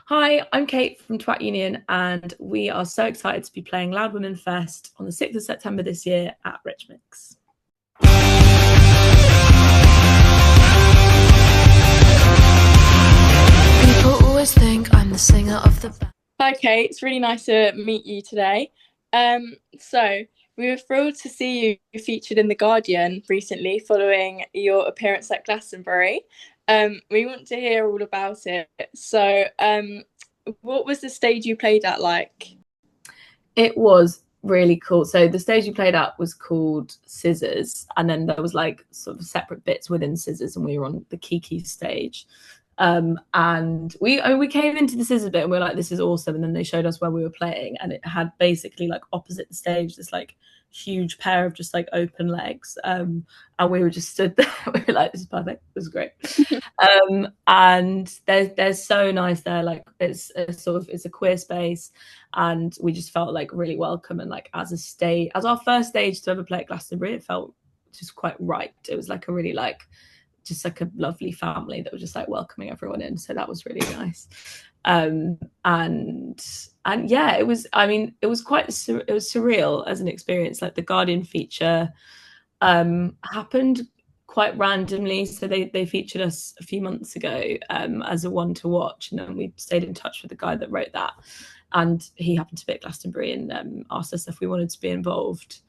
Hi, I'm Kate from Twat Union, and we are so excited to be playing Loud Women Fest on the 6th of September this year at Rich Mix. People always think I'm the singer of the band. Hi, Kate. It's really nice to meet you today. So we were thrilled to see you featured in The Guardian recently following your appearance at Glastonbury. We want to hear all about it. What was the stage you played at like? It was really cool. So the stage you played at was called Scissors, and then there was like sort of separate bits within Scissors, and we were on the Kiki stage. And we came into the Scissors bit and we were like, this is awesome. And then they showed us where we were playing, and it had basically like opposite the stage this like huge pair of just like open legs. And we were just stood there. We were like, this is perfect. This is great. And they're so nice there. Like it's a queer space, and we just felt like really welcome. And like as our first stage to ever play at Glastonbury, it felt just quite right. It was like a really like just like a lovely family that was just like welcoming everyone in. So that was really nice. And yeah, it was, I mean, it was surreal as an experience. Like the Guardian feature happened quite randomly. So they featured us a few months ago as a one to watch, and then we stayed in touch with the guy that wrote that, and he happened to be at Glastonbury and asked us if we wanted to be involved.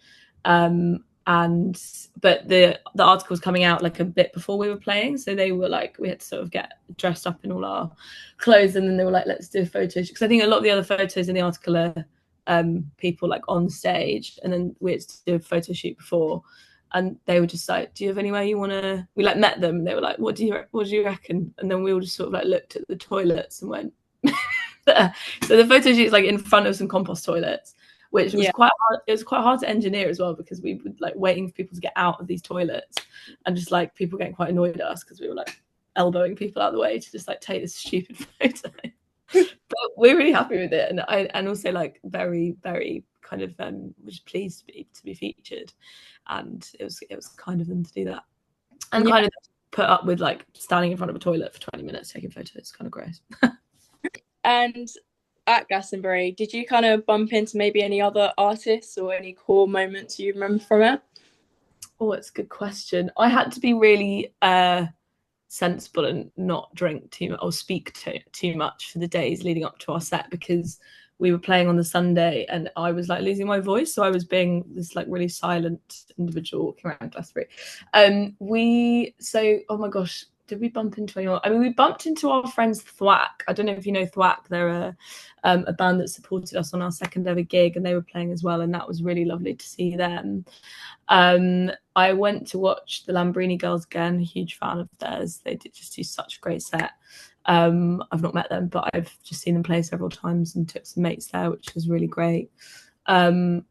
But the article was coming out like a bit before we were playing, so they were like, we had to sort of get dressed up in all our clothes, and then they were like, let's do a photo shoot, because I think a lot of the other photos in the article are people like on stage, and then we had to do a photo shoot before, and they were just like, do you have anywhere you want to, we like met them and they were like, what do you reckon? And then we all just sort of like looked at the toilets and went so the photo shoot is like in front of some compost toilets, which was quite hard. It was quite hard to engineer as well, because we were like waiting for people to get out of these toilets, and just like people getting quite annoyed at us because we were like elbowing people out of the way to just like take this stupid photo. But we're really happy with it, and also like very very kind of was pleased to be featured, and it was kind of them to do that, and kind of put up with like standing in front of a toilet for 20 minutes taking photos. It's kind of gross. And at Glastonbury, did you kind of bump into maybe any other artists or any core moments you remember from it? Oh, it's a good question. I had to be really sensible and not drink too much or speak too much for the days leading up to our set, because we were playing on the Sunday and I was like losing my voice, so I was being this like really silent individual walking around Glastonbury. Oh my gosh, did we bump into anyone? I mean, we bumped into our friends Thwack. I don't know if you know Thwack. They're a band that supported us on our second ever gig, and they were playing as well, and that was really lovely to see them. I went to watch the Lambrini Girls again, a huge fan of theirs. They did just do such a great set. I've not met them, but I've just seen them play several times and took some mates there, which was really great. I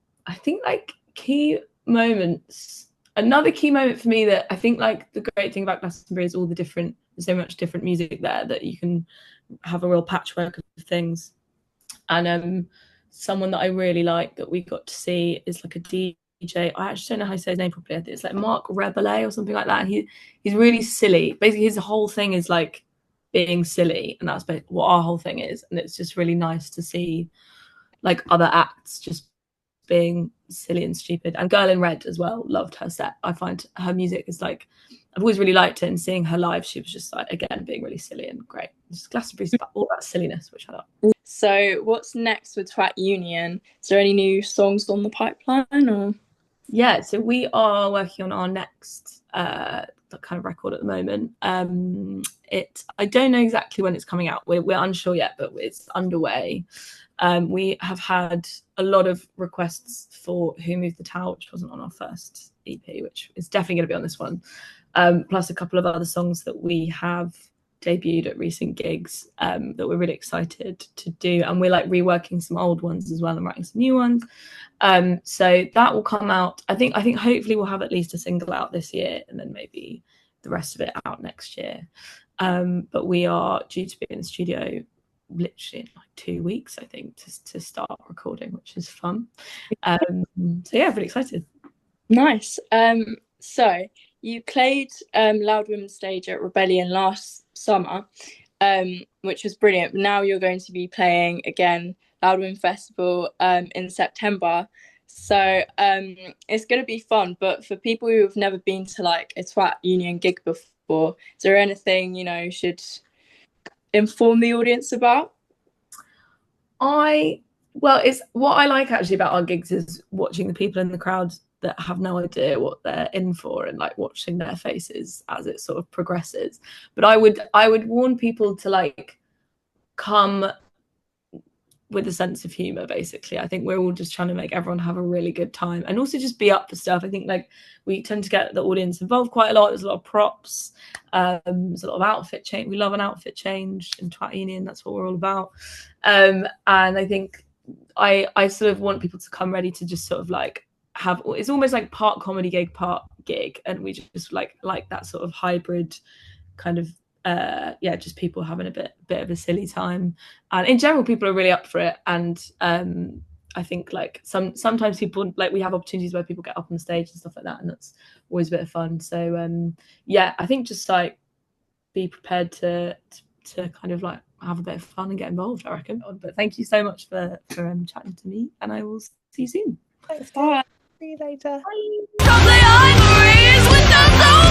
think like key moments, another key moment for me that I think like the great thing about Glastonbury is there's so much different music there that you can have a real patchwork of things. And someone that I really like that we got to see is like a DJ. I actually don't know how to say his name properly. I think it's like Mark Rebele or something like that. And he's really silly. Basically, his whole thing is like being silly, and that's what our whole thing is. And it's just really nice to see like other acts just being silly and stupid. And Girl in Red as well, loved her set. I find her music is like, I've always really liked it, and seeing her live, she was just like, again, being really silly and great. Just Glastonbury's all that silliness, which I love. So what's next with Twat Union? Is there any new songs on the pipeline or? Yeah, so we are working on our next kind of record at the moment. I don't know exactly when it's coming out. We're unsure yet, but it's underway. We have had a lot of requests for Who Moved the Tower, which wasn't on our first EP, which is definitely going to be on this one. Plus a couple of other songs that we have debuted at recent gigs that we're really excited to do, and we're like reworking some old ones as well and writing some new ones. So that will come out. I think hopefully we'll have at least a single out this year, and then maybe the rest of it out next year. But we are due to be in the studio literally in like 2 weeks, I think, to start recording, which is fun. So yeah, really excited. Nice. So you played Loud Women's stage at Rebellion last summer. which was brilliant. Now you're going to be playing again Loudwin Festival in September. So it's going to be fun. But for people who have never been to like a Twat Union gig before, is there anything, you know, should inform the audience about? Well, it's what I like actually about our gigs is watching the people in the crowd that have no idea what they're in for, and like watching their faces as it sort of progresses. But I would warn people to like come with a sense of humor. Basically, I think we're all just trying to make everyone have a really good time, and also just be up for stuff. I think like we tend to get the audience involved quite a lot. There's a lot of props, there's a lot of outfit change. We love an outfit change in Twat Union. That's what we're all about. And I think I sort of want people to come ready to just sort of like have, it's almost like part comedy gig, part gig, and we just like that sort of hybrid kind of just people having a bit of a silly time, and in general people are really up for it. And I think like sometimes people, like, we have opportunities where people get up on the stage and stuff like that, and that's always a bit of fun. So I think just like be prepared to kind of like have a bit of fun and get involved, I reckon. But thank you so much for chatting to me, and I will see you soon. Thanks, Bye. See you later. Bye.